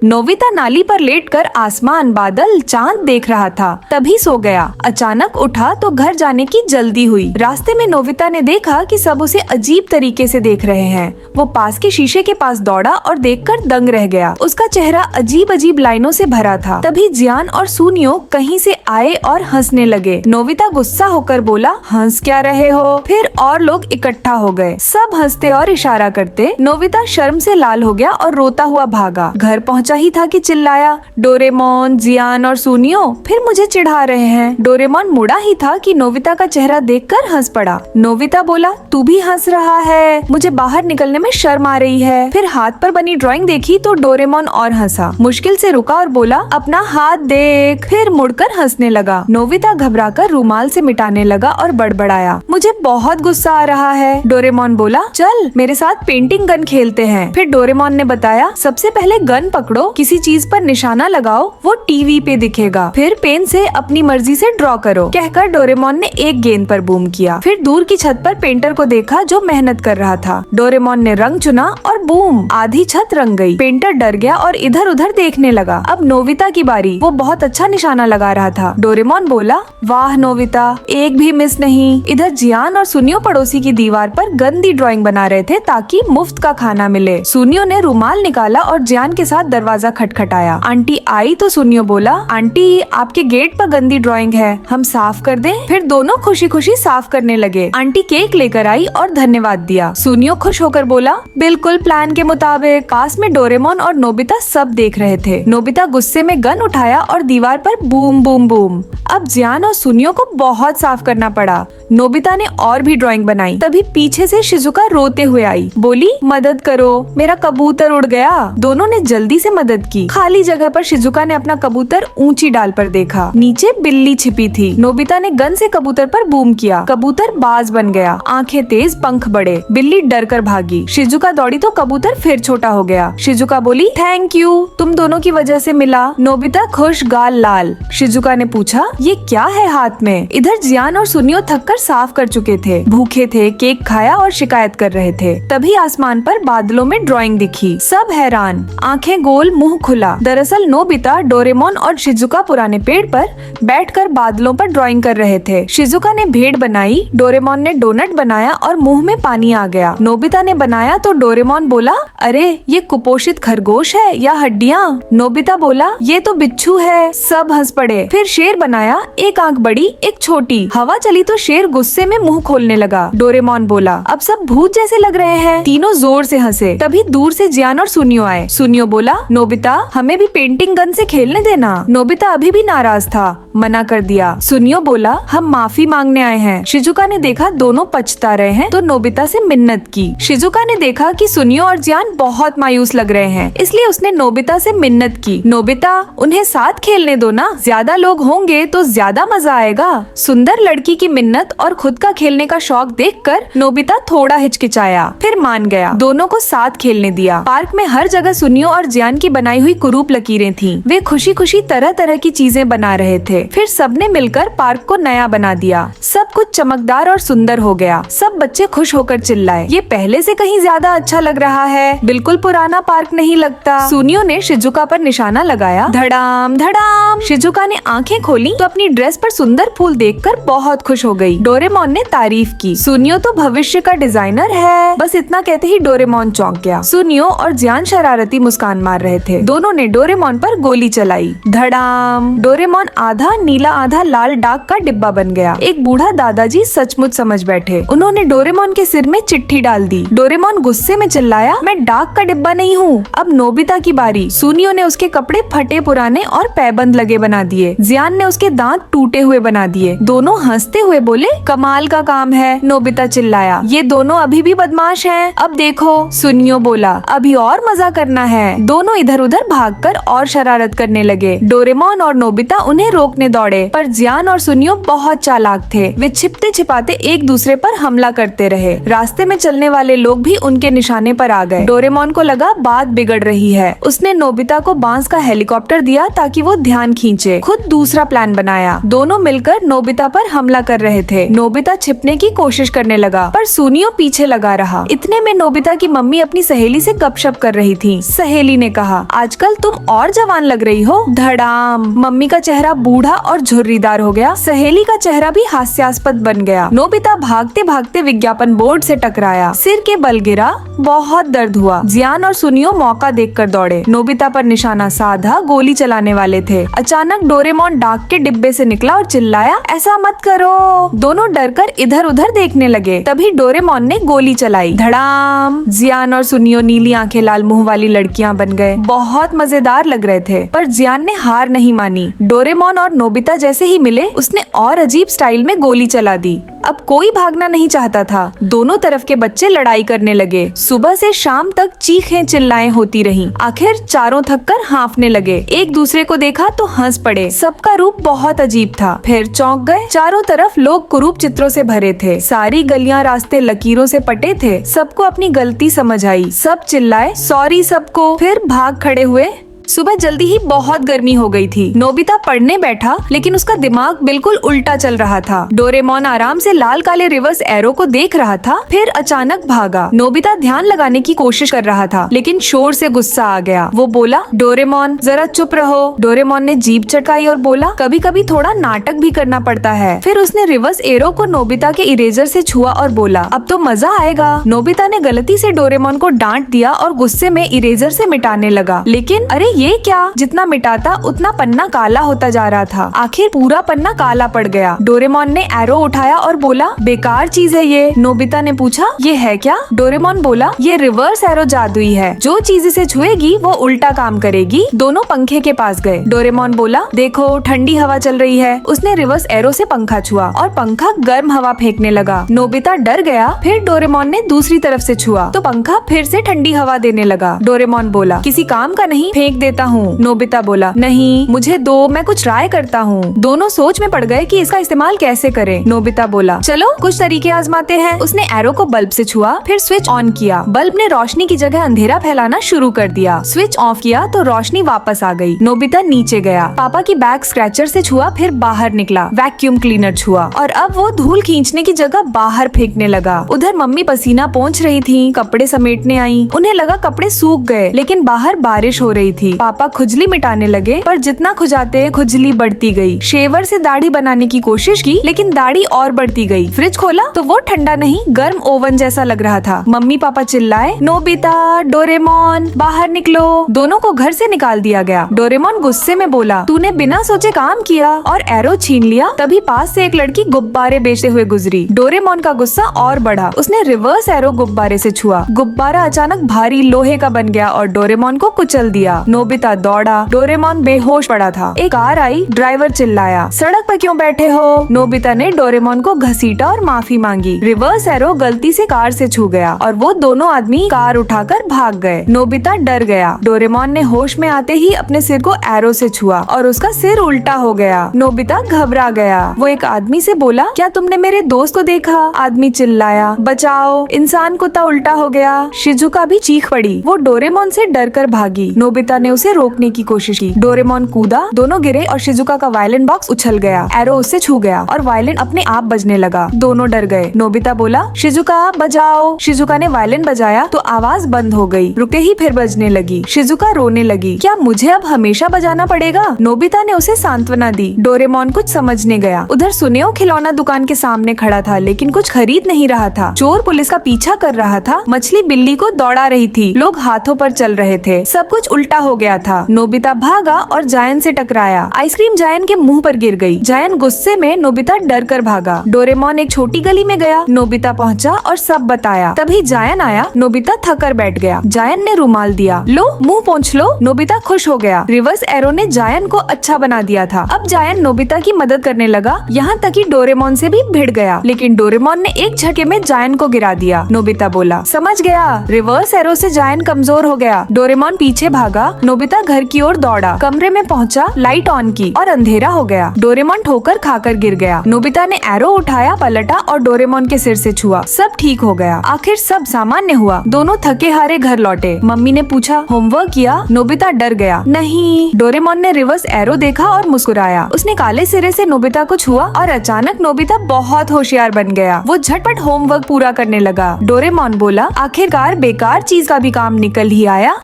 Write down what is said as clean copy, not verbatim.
Nobita नाली पर लेटकर आसमान, बादल, चांद देख रहा था। तभी सो गया। अचानक उठा तो घर जाने की जल्दी हुई। रास्ते में नोबिता ने देखा कि सब उसे अजीब तरीके से देख रहे हैं। वो पास के शीशे के पास दौड़ा और देखकर दंग रह गया। उसका चेहरा अजीब अजीब लाइनों से भरा था। तभी जियान और सुनियो कहीं से आए और हंसने लगे। नोबिता गुस्सा होकर बोला, हंस क्या रहे हो? फिर और लोग इकट्ठा हो गए। सब हंसते और इशारा करते। नोबिता शर्म से लाल हो गया और रोता हुआ भागा। घर पहुंचा ही था कि चिल्लाया, डोरेमोन, जियान और सुनियो फिर मुझे चिढ़ा रहे हैं। डोरेमोन मुड़ा ही था कि नोबिता का चेहरा देखकर हंस पड़ा। नोबिता बोला, तू भी हंस रहा है? मुझे बाहर निकलने में शर्म आ रही है। फिर हाथ पर बनी ड्राइंग देखी तो डोरेमोन और हंसा। मुश्किल से रुका और बोला, अपना हाथ देख। फिर मुड़कर हंसने लगा। नोबिता घबराकर रुमाल से मिटाने लगा और बड़बड़ाया, मुझे बहुत गुस्सा आ रहा है। डोरेमोन बोला, चल मेरे साथ पेंटिंग गन खेलते हैं। फिर डोरेमोन ने बताया, सबसे पहले गन पकड़ो, किसी चीज पर निशाना लगाओ, वो टीवी पे दिखेगा। फिर पेन से अपनी मर्जी से ड्रॉ करो। कहकर डोरेमोन ने एक गेंद पर बूम किया। फिर दूर की छत पर पेंटर को देखा जो मेहनत कर रहा था। डोरेमोन ने रंग चुना और बूम, आधी छत रंग गई। पेंटर डर गया और इधर उधर देखने लगा। अब नोबिता की बारी। वो बहुत अच्छा निशाना लगा रहा था। डोरेमोन बोला, वाह नोबिता, एक भी मिस नहीं। इधर जियान और सुनियो पड़ोसी की दीवार पर गंदी ड्राइंग बना रहे थे ताकि मुफ्त का खाना मिले। सुनियो ने रुमाल निकाला और जियान के साथ दरवाजा खटखटाया। आंटी आई तो सुनियो बोला, आंटी आपके गेट पर गंदी ड्राइंग है, हम साफ कर दें? फिर दोनों खुशी खुशी साफ करने लगे। आंटी केक लेकर आई और धन्यवाद दिया। सुनियो खुश होकर बोला, बिल्कुल प्लान के मुताबिक। पास में डोरेमोन और नोबिता सब देख रहे थे। नोबिता गुस्से में गन उठाया और दीवार पर बूम बूम बूम। अब जियान और सुनियो को बहुत साफ करना पड़ा। नोबिता ने और भी ड्राइंग बनाई। तभी पीछे से शिजुका रोते हुए आई। बोली, मदद करो, मेरा कबूतर उड़ गया। दोनों ने जल्दी से मदद की। खाली जगह पर शिजुका ने अपना कबूतर ऊंची डाल पर देखा। नीचे बिल्ली छिपी थी। नोबिता ने गन से कबूतर पर बूम किया। कबूतर बाज बन गया। आंखें तेज, पंख बड़े। बिल्ली डर कर भागी। शिजुका दौड़ी तो कबूतर फिर छोटा हो गया। शिजुका बोली, थैंक यू, तुम दोनों की वजह से मिला। नोबिता खुश, गाल लाल। शिजुका ने पूछा, ये क्या है हाथ में? इधर जियान और सुनियो थककर साफ कर चुके थे, भूखे थे, केक खाया और शिकायत कर रहे थे। तभी आसमान पर बादलों में ड्राइंग दिखी। सब हैरान, आंखें गोल, मुंह खुला। दरअसल नोबिता, डोरेमोन और शिजुका पुराने पेड़ पर बैठकर बादलों पर ड्राइंग कर रहे थे। शिजुका ने भेड़ बनाई, डोरेमोन ने डोनट बनाया और मुंह में पानी आ गया। नोबिता ने बनाया तो डोरेमोन बोला, अरे ये कुपोषित खरगोश है या हड्डियाँ? नोबिता बोला, ये तो बिच्छू है। सब हंस पड़े। फिर शेर बनाया, एक आंख बड़ी, एक छोटी। हवा चली तो शेर गुस्से में मुंह खोलने लगा। डोरेमोन बोला, अब सब भूत जैसे लग रहे हैं। तीनों जोर से हंसे। तभी दूर से जियान और सुनियो आए। सुनियो बोला, नोबिता हमें भी पेंटिंग गन से खेलने देना। नोबिता अभी भी नाराज था, मना कर दिया। सुनियो बोला, हम माफी मांगने आए हैं। शिजुका ने देखा दोनों पछता रहे हैं तो नोबिता से मिन्नत की। शिजुका ने देखा कि सुनियो और जियान बहुत मायूस लग रहे हैं, इसलिए उसने नोबिता से मिन्नत की, नोबिता उन्हें साथ खेलने दो ना, ज्यादा लोग होंगे तो ज्यादा मजा आएगा। सुंदर लड़की की मिन्नत और खुद का खेलने का शौक देखकर नोबिता थोड़ा हिचकिचाया, फिर मान गया। दोनों को साथ खेलने दिया। पार्क में हर जगह सुनियो और जियान की बनाई हुई कुरूप लकीरें थीं। वे खुशी खुशी तरह तरह की चीजें बना रहे थे। फिर सबने मिलकर पार्क को नया बना दिया। सब कुछ चमकदार और सुंदर हो गया। सब बच्चे खुश होकर चिल्लाए, ये पहले से कहीं ज्यादा अच्छा लग रहा है, बिल्कुल पुराना पार्क नहीं लगता। सुनियो ने शिजुका पर निशाना लगाया। धड़ाम धड़ाम। शिजुका ने आंखें खोली तो अपनी ड्रेस पर सुंदर फूल देखकर बहुत खुश हो गई। डोरेमोन ने तारीफ की, सुनियो तो भविष्य का डिजाइनर है। बस इतना कहते ही डोरेमोन चौंक गया। सुनियो और जियान शरारती मुस्कान मार रहे थे। दोनों ने डोरेमोन पर गोली चलाई। धड़ाम। डोरेमोन आधा नीला आधा लाल डाक का डिब्बा बन गया। एक बूढ़ा दादाजी सचमुच समझ बैठे। उन्होंने डोरेमोन के सिर में चिट्ठी डाल दी। डोरेमोन गुस्से में चिल्लाया, मैं डाक का डिब्बा नहीं हूँ। अब नोबिता की बारी। सुनियो ने उसके कपड़े फटे पुराने और पैबंद लगे बना दिए। जियान ने उसके दांत टूटे हुए बना दिए। दोनों हंसते हुए बोले, कमाल का काम है। नोबिता चिल्लाया, ये दोनों अभी भी बदमाश हैं। अब देखो। सुनियो बोला, अभी और मजा करना है। दोनों इधर उधर भागकर और शरारत करने लगे। डोरेमोन और नोबिता उन्हें रोकने देखने दौड़े, पर जियान और सुनियो बहुत चालाक थे। वे छिपते छिपाते एक दूसरे पर हमला करते रहे। रास्ते में चलने वाले लोग भी उनके निशाने पर आ गए। डोरेमोन को लगा बात बिगड़ रही है। उसने नोबिता को बांस का हेलीकॉप्टर दिया ताकि वो ध्यान खींचे। खुद दूसरा प्लान बनाया। दोनों मिलकर नोबिता पर हमला कर रहे थे। नोबिता छिपने की कोशिश करने लगा, पर सुनियो पीछे लगा रहा। इतने में नोबिता की मम्मी अपनी सहेली से गपशप कर रही थी। सहेली ने कहा, आजकल तुम और जवान लग रही हो। धड़ाम, मम्मी का चेहरा बूढ़ा और झुर्रीदार हो गया। सहेली का चेहरा भी हास्यास्पद बन गया। नोबिता भागते भागते विज्ञापन बोर्ड से टकराया। सिर के बल गिरा। बहुत दर्द हुआ। जियान और सुनियो मौका देखकर दौड़े। नोबिता पर निशाना साधा गोली चलाने वाले थे। अचानक डोरेमोन डाक के डिब्बे से निकला और चिल्लाया, ऐसा मत करो। दोनों डरकर इधर उधर देखने लगे। तभी डोरेमोन ने गोली चलाई। धड़ाम। जियान और सुनियो नीली आंखें लाल मुंह वाली लड़कियां बन गए। बहुत मजेदार लग रहे थे, पर जियान ने हार नहीं मानी। डोरेमोन और नोबिता जैसे ही मिले, उसने और अजीब स्टाइल में गोली चला दी। अब कोई भागना नहीं चाहता था। दोनों तरफ के बच्चे लड़ाई करने लगे। सुबह से शाम तक चीखें चिल्लाएं होती रहीं। आखिर चारों थककर हांफने लगे। एक दूसरे को देखा तो हंस पड़े। सबका रूप बहुत अजीब था। फिर चौंक गए। चारों तरफ लोग कुरूप चित्रों से भरे थे। सारी गलियां रास्ते लकीरों से पटे थे। सबको अपनी गलती समझ आई। सब चिल्लाए, सॉरी सबको। फिर भाग खड़े हुए। सुबह जल्दी ही बहुत गर्मी हो गई थी। नोबिता पढ़ने बैठा, लेकिन उसका दिमाग बिल्कुल उल्टा चल रहा था। डोरेमोन आराम से लाल काले रिवर्स एरो को देख रहा था। फिर अचानक भागा। नोबिता ध्यान लगाने की कोशिश कर रहा था, लेकिन शोर से गुस्सा आ गया। वो बोला, डोरेमोन जरा चुप रहो। डोरेमोन ने जीभ चटकाई और बोला, कभी कभी थोड़ा नाटक भी करना पड़ता है। फिर उसने रिवर्स एरो को नोबिता के इरेजर से छुआ और बोला, अब तो मजा आएगा। नोबिता ने गलती से डोरेमोन को डांट दिया और गुस्से में इरेजर से मिटाने लगा। लेकिन अरे ये क्या, जितना मिटाता उतना पन्ना काला होता जा रहा था। आखिर पूरा पन्ना काला पड़ गया। डोरेमोन ने एरो उठाया और बोला, बेकार चीज है ये। नोबिता ने पूछा, ये है क्या? डोरेमोन बोला, ये रिवर्स एरो जादुई है। जो चीज इसे छुएगी वो उल्टा काम करेगी। दोनों पंखे के पास गए। डोरेमोन बोला, देखो ठंडी हवा चल रही है। उसने रिवर्स एरो से पंखा छुआ और पंखा गर्म हवा फेंकने लगा। नोबिता डर गया। फिर डोरेमोन ने दूसरी तरफ से छुआ तो पंखा फिर से ठंडी हवा देने लगा। डोरेमोन बोला, किसी काम का नहीं, फेंक देता हूँ। नोबिता बोला, नहीं मुझे दो, मैं कुछ ट्राई करता हूँ। दोनों सोच में पड़ गए कि इसका इस्तेमाल कैसे करें। नोबिता बोला, चलो कुछ तरीके आजमाते हैं। उसने एरो को बल्ब से छुआ, फिर स्विच ऑन किया। बल्ब ने रोशनी की जगह अंधेरा फैलाना शुरू कर दिया। स्विच ऑफ किया तो रोशनी वापस आ गई। नोबिता नीचे गया। पापा की बैग स्क्रैचर से छुआ, फिर बाहर निकला। वैक्यूम क्लीनर छुआ और अब वो धूल खींचने की जगह बाहर फेंकने लगा। उधर मम्मी पसीना पोंछ रही थी, कपड़े समेटने आई। उन्हें लगा कपड़े सूख गए, लेकिन बाहर बारिश हो रही थी। पापा खुजली मिटाने लगे, पर जितना खुजाते खुजली बढ़ती गई। शेवर से दाढ़ी बनाने की कोशिश की, लेकिन दाढ़ी और बढ़ती गई। फ्रिज खोला तो वो ठंडा नहीं, गर्म ओवन जैसा लग रहा था। मम्मी पापा चिल्लाए, नोबिता, डोरेमोन, बाहर निकलो। दोनों को घर से निकाल दिया गया। डोरेमोन गुस्से में बोला, तूने बिना सोचे काम किया, और एरो छीन लिया। तभी पास से एक लड़की गुब्बारे बेचते हुए गुजरी। डोरेमोन का गुस्सा और बढ़ा। उसने रिवर्स एरो गुब्बारे से छुआ। गुब्बारा अचानक भारी लोहे का बन गया और डोरेमोन को कुचल दिया। नोबिता दौड़ा। डोरेमोन बेहोश पड़ा था। एक कार आई। ड्राइवर चिल्लाया, सड़क पर क्यों बैठे हो? नोबिता ने डोरेमोन को घसीटा और माफी मांगी। रिवर्स एरो गलती से कार से छू गया और वो दोनों आदमी कार उठाकर भाग गए। नोबिता डर गया। डोरेमोन ने होश में आते ही अपने सिर को एरो से छुआ और उसका सिर उल्टा हो गया। नोबिता घबरा गया। वो एक आदमी से बोला, क्या तुमने मेरे दोस्त को देखा? आदमी चिल्लाया, बचाओ, इंसान कुत्ता उल्टा हो गया। शिजुका भी चीख पड़ी। वो डोरेमोन से डर कर भागी। नोबिता ने उसे रोकने की कोशिश की। डोरेमोन कूदा, दोनों गिरे और शिजुका का वायलिन बॉक्स उछल गया। एरो उससे छू गया और वायलिन अपने आप बजने लगा। दोनों डर गए। नोबिता बोला, शिजुका बजाओ। शिजुका ने वायलिन बजाया तो आवाज बंद हो गई। रुके ही फिर बजने लगी। शिजुका रोने लगी। क्या मुझे अब हमेशा बजाना पड़ेगा? नोबिता ने उसे सांत्वना दी। डोरेमोन कुछ समझने गया। उधर सुनियो खिलौना दुकान के सामने खड़ा था, लेकिन कुछ खरीद नहीं रहा था। चोर पुलिस का पीछा कर रहा था। मछली बिल्ली को दौड़ा रही थी। लोग हाथों पर चल रहे थे। सब कुछ उल्टा हो गया था। नोबिता भागा और जायन से टकराया। आइसक्रीम जायन के मुंह पर गिर गई। जायन गुस्से में। नोबिता डर कर भागा। डोरेमोन एक छोटी गली में गया। नोबिता पहुंचा और सब बताया। तभी जायन आया। नोबिता थक कर बैठ गया। जायन ने रुमाल दिया। लो मुंह पोंछ लो। नोबिता खुश हो गया। रिवर्स एरो ने जायन को अच्छा बना दिया था। अब जायन नोबिता की मदद करने लगा, यहाँ तक कि डोरेमोन से भी भिड़ गया। लेकिन डोरेमोन ने एक झटके में जायन को गिरा दिया। नोबिता बोला, समझ गया। रिवर्स एरो से जायन कमजोर हो गया। डोरेमोन पीछे भागा। नोबिता घर की ओर दौड़ा, कमरे में पहुंचा, लाइट ऑन की और अंधेरा हो गया। डोरेमोन ठोकर खाकर गिर गया। नोबिता ने एरो उठाया, पलटा और डोरेमोन के सिर से छुआ। सब ठीक हो गया। आखिर सब सामान्य हुआ। दोनों थके हारे घर लौटे। मम्मी ने पूछा, होमवर्क किया? नोबिता डर गया। नहीं। डोरेमोन ने रिवर्स एरो देखा और मुस्कुराया। उसने काले सिरे से नोबिता को छुआ और अचानक नोबिता बहुत होशियार बन गया। वो झटपट होमवर्क पूरा करने लगा। डोरेमोन बोला, आखिरकार बेकार चीज का भी काम निकल ही आया।